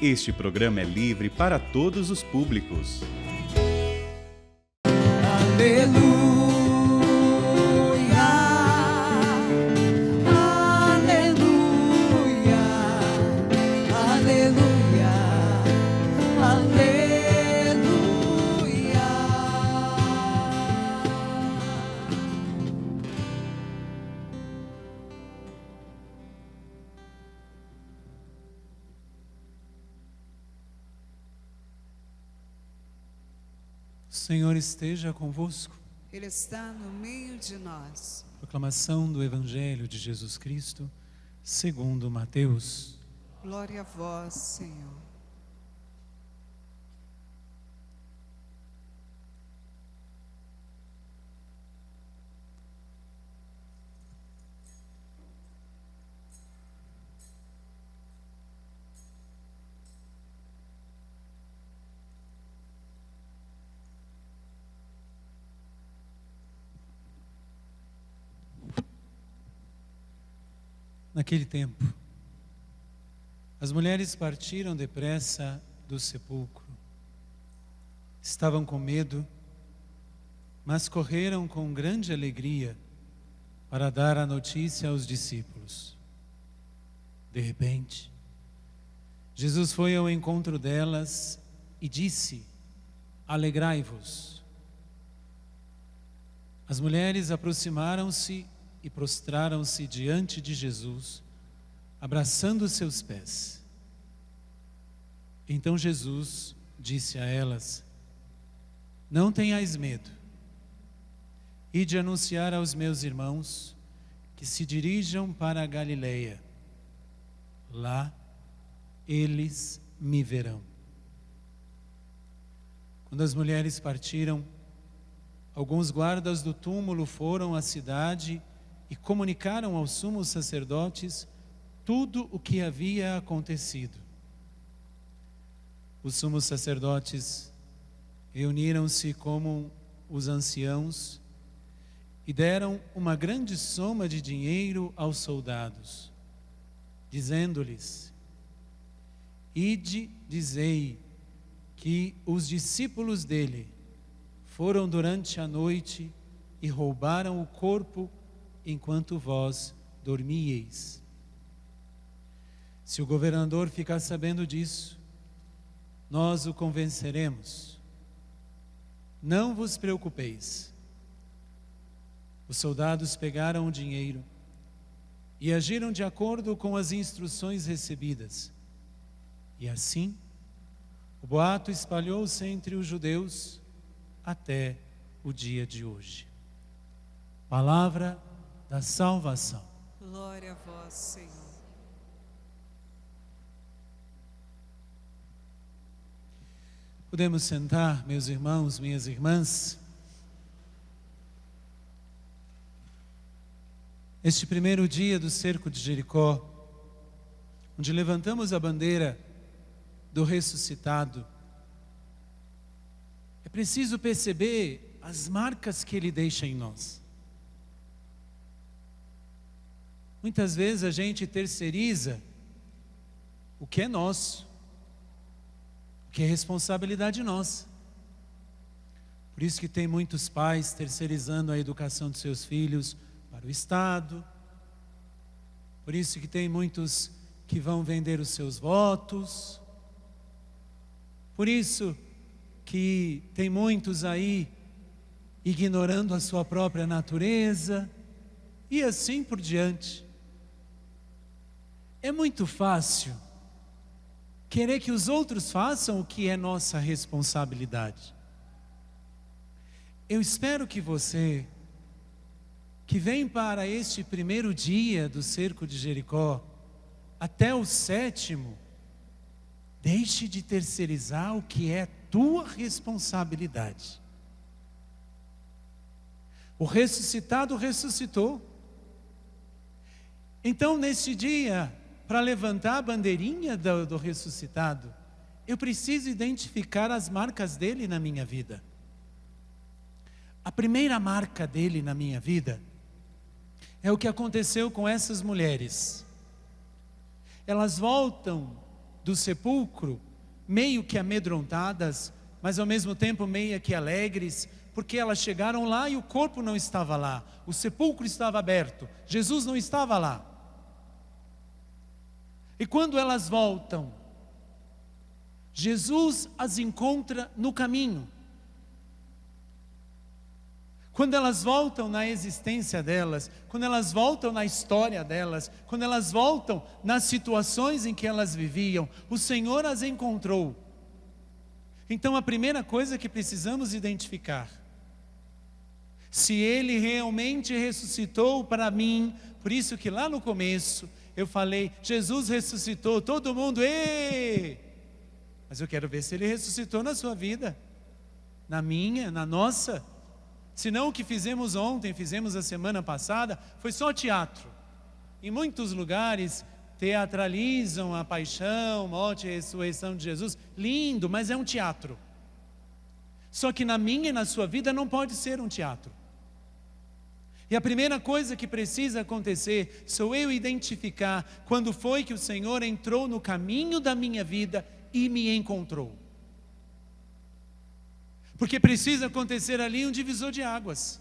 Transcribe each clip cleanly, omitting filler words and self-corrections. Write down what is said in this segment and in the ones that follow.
Este programa é livre para todos os públicos. Aleluia, aleluia, aleluia, aleluia. O Senhor esteja convosco. Ele está no meio de nós. Proclamação do Evangelho de Jesus Cristo, segundo Mateus. Glória a vós, Senhor. Naquele tempo, as mulheres partiram depressa do sepulcro. Estavam com medo, mas correram com grande alegria para dar a notícia aos discípulos. De repente, Jesus foi ao encontro delas e disse: Alegrai-vos. As mulheres aproximaram-se e prostraram-se diante de Jesus, abraçando seus pés. Então Jesus disse a elas: Não tenhais medo. Ide anunciar aos meus irmãos que se dirijam para a Galileia. Lá eles me verão. Quando as mulheres partiram, alguns guardas do túmulo foram à cidade e comunicaram aos sumos sacerdotes tudo o que havia acontecido. Os sumos sacerdotes reuniram-se com os anciãos e deram uma grande soma de dinheiro aos soldados, dizendo-lhes: Ide, dizei que os discípulos dele foram durante a noite e roubaram o corpo enquanto vós dormíeis. Se o governador ficar sabendo disso, nós o convenceremos. Não vos preocupeis. Os soldados pegaram o dinheiro e agiram de acordo com as instruções recebidas. E assim, o boato espalhou-se entre os judeus até o dia de hoje. Palavra da salvação. Glória a vós, Senhor. Podemos sentar, meus irmãos, minhas irmãs. Este primeiro dia do cerco de Jericó, onde levantamos a bandeira do ressuscitado, é preciso perceber as marcas que ele deixa em nós. Muitas vezes a gente terceiriza o que é nosso, o que é responsabilidade nossa. Por isso que tem muitos pais terceirizando a educação de seus filhos para o Estado. Por isso que tem muitos que vão vender os seus votos. Por isso que tem muitos aí ignorando a sua própria natureza e assim por diante. É muito fácil querer que os outros façam o que é nossa responsabilidade. Eu espero que você, que vem para este primeiro dia do cerco de Jericó, até o 7º, deixe de terceirizar o que é tua responsabilidade. O ressuscitado ressuscitou. Então, neste dia, para levantar a bandeirinha do ressuscitado, eu preciso identificar as marcas dele na minha vida. A primeira marca dele na minha vida é o que aconteceu com essas mulheres. Elas voltam do sepulcro, meio que amedrontadas, mas ao mesmo tempo meio que alegres, porque elas chegaram lá e o corpo não estava lá, o sepulcro estava aberto, Jesus não estava lá. E quando elas voltam, Jesus as encontra no caminho. Quando elas voltam na existência delas, quando elas voltam na história delas, quando elas voltam nas situações em que elas viviam, o Senhor as encontrou. Então a primeira coisa que precisamos identificar, se Ele realmente ressuscitou para mim, por isso que lá no começo eu falei, Jesus ressuscitou, todo mundo, êêê! Mas eu quero ver se Ele ressuscitou na sua vida, na minha, na nossa. Senão o que fizemos ontem, fizemos a semana passada, foi só teatro. Em muitos lugares teatralizam a paixão, morte e ressurreição de Jesus. Lindo, mas é um teatro. Só que na minha e na sua vida não pode ser um teatro. E a primeira coisa que precisa acontecer, sou eu identificar quando foi que o Senhor entrou no caminho da minha vida e me encontrou. Porque precisa acontecer ali um divisor de águas.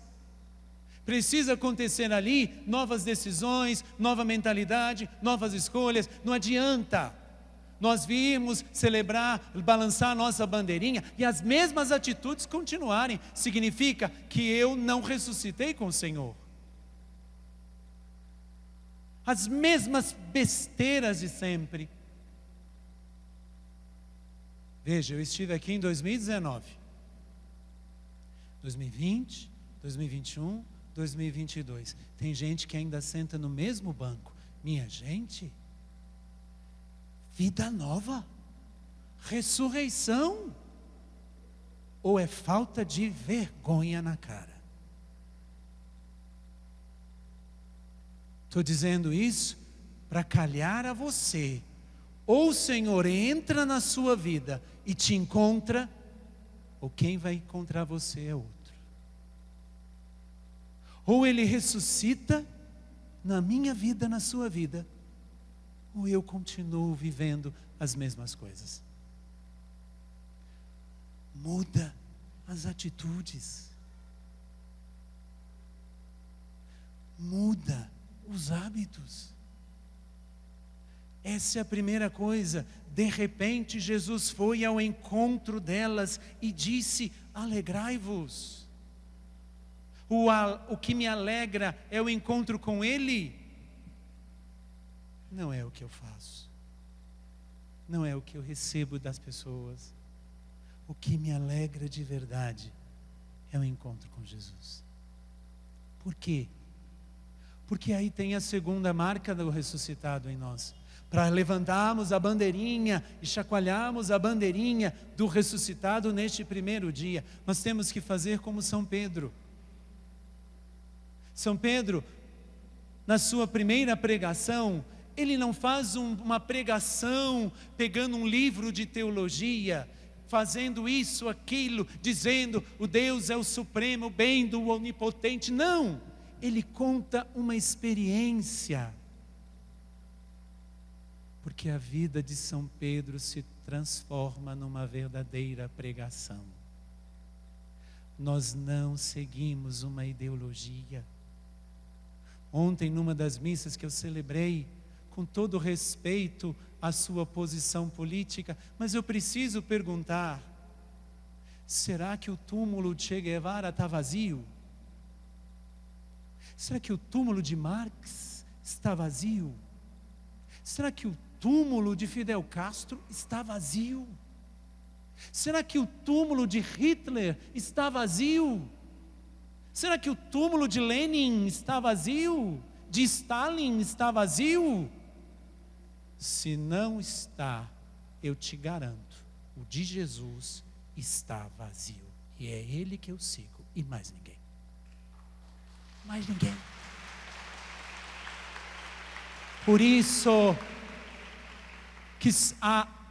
Precisa acontecer ali novas decisões, nova mentalidade, novas escolhas. Não adianta nós virmos celebrar, balançar a nossa bandeirinha e as mesmas atitudes continuarem. Significa que eu não ressuscitei com o Senhor. As mesmas besteiras de sempre. Veja, eu estive aqui em 2019. 2020, 2021, 2022. Tem gente que ainda senta no mesmo banco. Minha gente, vida nova, ressurreição, ou é falta de vergonha na cara? Estou dizendo isso para calhar a você. Ou o Senhor entra na sua vida e te encontra, ou quem vai encontrar você é outro. Ou Ele ressuscita na minha vida, na sua vida, ou eu continuo vivendo as mesmas coisas. Muda as atitudes. Muda os hábitos. Essa é a primeira coisa. De repente Jesus foi ao encontro delas e disse, alegrai-vos. O que me alegra é o encontro com Ele. Não é o que eu faço. Não é o que eu recebo das pessoas. O que me alegra de verdade é o encontro com Jesus. Por quê? Porque aí tem a segunda marca do ressuscitado em nós. Para levantarmos a bandeirinha e chacoalharmos a bandeirinha do ressuscitado neste primeiro dia, nós temos que fazer como São Pedro. São Pedro, na sua primeira pregação, ele não faz uma pregação pegando um livro de teologia, fazendo isso, aquilo, dizendo o Deus é o supremo bem do onipotente. Não, ele conta uma experiência. Porque a vida de São Pedro se transforma numa verdadeira pregação. Nós não seguimos uma ideologia. Ontem, numa das missas que eu celebrei, com todo respeito à sua posição política, mas eu preciso perguntar, será que o túmulo de Che Guevara está vazio? Será que o túmulo de Marx está vazio? Será que o túmulo de Fidel Castro está vazio? Será que o túmulo de Hitler está vazio? Será que o túmulo de Lenin está vazio? De Stalin está vazio? Se não está, eu te garanto, o de Jesus está vazio. E é Ele que eu sigo, e mais ninguém. Mais ninguém. Por isso,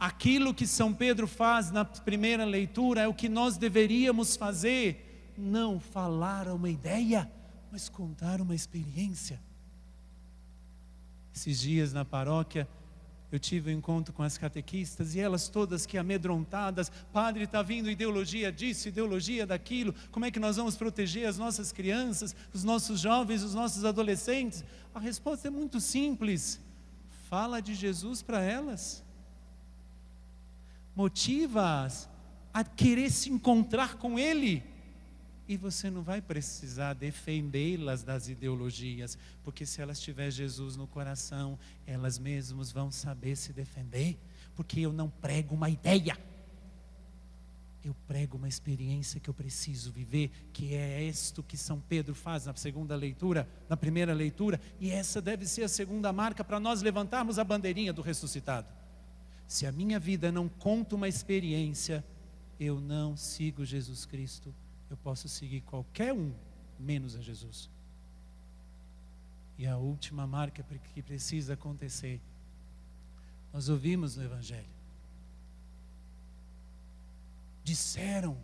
aquilo que São Pedro faz na primeira leitura é o que nós deveríamos fazer. Não falar uma ideia, mas contar uma experiência. Esses dias na paróquia, Eu tive um encontro com as catequistas e elas todas que amedrontadas, padre, está vindo ideologia disso, ideologia daquilo, como é que nós vamos proteger as nossas crianças, os nossos jovens, os nossos adolescentes? A resposta é muito simples, fala de Jesus para elas, motiva-as a querer se encontrar com Ele, e você não vai precisar defendê-las das ideologias, porque se elas tiverem Jesus no coração, elas mesmas vão saber se defender, porque eu não prego uma ideia, eu prego uma experiência que eu preciso viver, que é isto que São Pedro faz na segunda leitura, na primeira leitura, e essa deve ser a segunda marca para nós levantarmos a bandeirinha do ressuscitado. Se a minha vida não conta uma experiência, eu não sigo Jesus Cristo. Eu posso seguir qualquer um, menos a Jesus. E a última marca que precisa acontecer, nós ouvimos no Evangelho, disseram,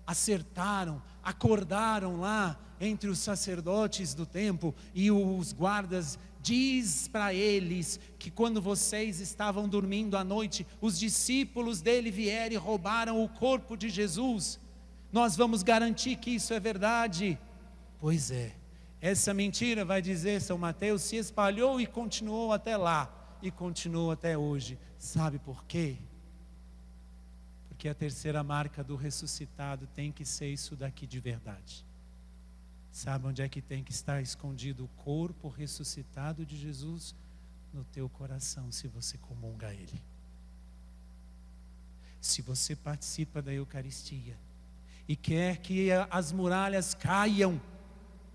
acertaram, acordaram lá entre os sacerdotes do templo e os guardas, diz para eles que quando vocês estavam dormindo à noite, os discípulos dele vieram e roubaram o corpo de Jesus. Nós vamos garantir que isso é verdade. Pois é, essa mentira, vai dizer São Mateus, se espalhou e continuou até lá, e continua até hoje. Sabe por quê? Porque a terceira marca do ressuscitado tem que ser isso daqui de verdade. Sabe onde é que tem que estar escondido o corpo ressuscitado de Jesus? No teu coração, se você comunga a Ele. Se você participa da Eucaristia e quer que as muralhas caiam,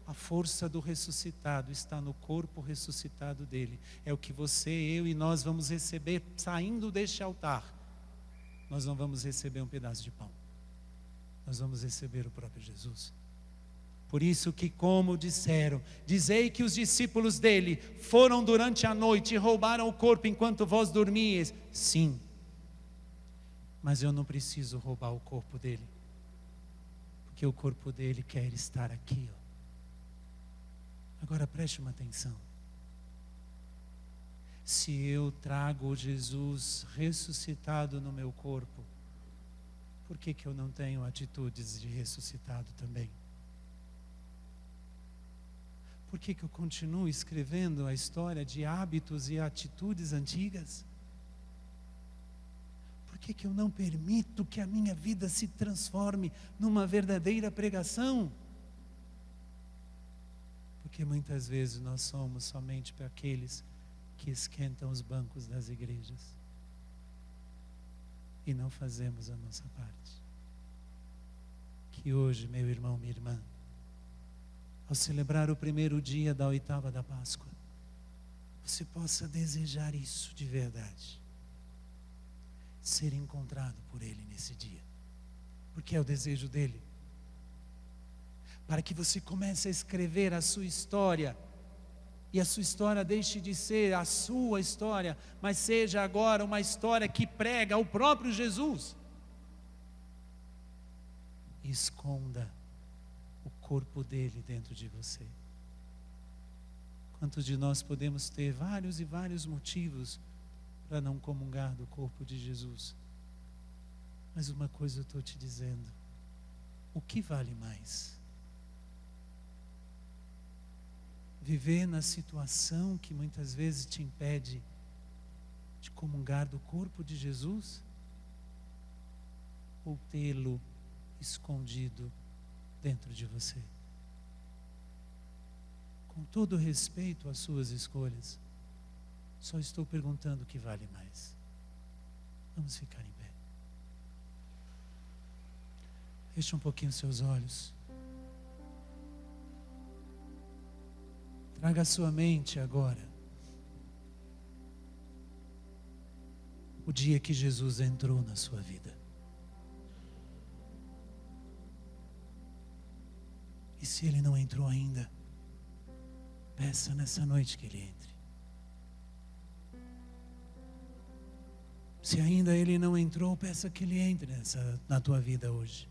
a força do ressuscitado está no corpo ressuscitado dele. É o que você, eu e nós vamos receber saindo deste altar. Nós não vamos receber um pedaço de pão, nós vamos receber o próprio Jesus. Por isso que, como disseram, dizei que os discípulos dele foram durante a noite e roubaram o corpo enquanto vós dormíeis. Sim, mas eu não preciso roubar o corpo dele, porque o corpo dele quer estar aqui, ó. Agora preste uma atenção. Se eu trago Jesus ressuscitado no meu corpo, por que eu não tenho atitudes de ressuscitado também? Por que eu continuo escrevendo a história de hábitos e atitudes antigas? Por que eu não permito que a minha vida se transforme numa verdadeira pregação? Porque muitas vezes nós somos somente para aqueles que esquentam os bancos das igrejas e não fazemos a nossa parte. Que hoje, meu irmão, minha irmã, ao celebrar o primeiro dia da oitava da Páscoa, você possa desejar isso de verdade, ser encontrado por Ele nesse dia, porque é o desejo dEle, para que você comece a escrever a sua história, e a sua história deixe de ser a sua história, mas seja agora uma história que prega o próprio Jesus. Esconda o corpo dele dentro de você. Quantos de nós podemos ter vários e vários motivos para não comungar do corpo de Jesus? Mas uma coisa eu estou te dizendo: o que vale mais? Viver na situação que muitas vezes te impede de comungar do corpo de Jesus? Ou tê-lo escondido dentro de você? Com todo respeito às suas escolhas, só estou perguntando o que vale mais. Vamos ficar em pé. Feche um pouquinho seus olhos. Traga à sua mente agora o dia que Jesus entrou na sua vida. E se Ele não entrou ainda, peça nessa noite que Ele entre. Se ainda Ele não entrou, peça que Ele entre na tua vida hoje,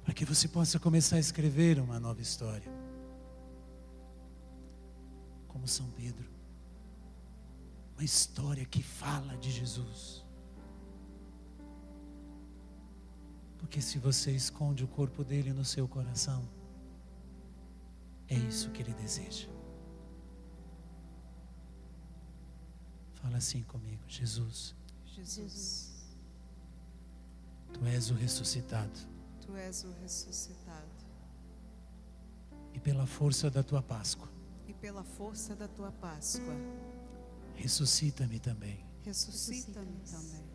para que você possa começar a escrever uma nova história, como São Pedro. uma história que fala de Jesus. Porque se você esconde o corpo dele no seu coração, é isso que ele deseja. Fala assim comigo: Jesus, Jesus, tu és o ressuscitado, tu és o ressuscitado. e pela força da tua Páscoa, E pela força da tua Páscoa, ressuscita-me também. ressuscita-me também.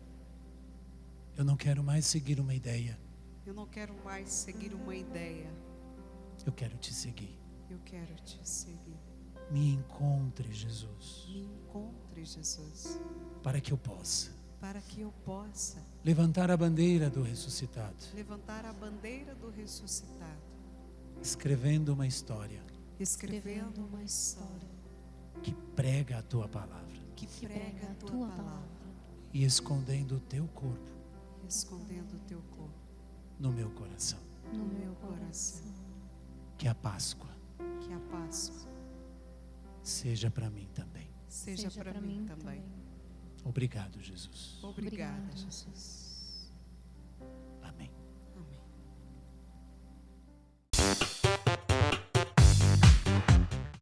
Eu não quero mais seguir uma ideia, Eu não quero mais seguir uma ideia. eu quero te seguir. Eu quero te seguir. Me encontre, Jesus, Me encontre, Jesus, para que eu possa para que eu possa levantar a bandeira do ressuscitado, levantar a bandeira do ressuscitado, escrevendo uma história escrevendo uma história que prega a tua palavra que prega a tua palavra, e escondendo o teu corpo escondendo o teu corpo no meu coração. no meu coração. Que a Páscoa Que a Páscoa seja para mim também. seja para mim também. Obrigado, Jesus. Obrigada, Jesus.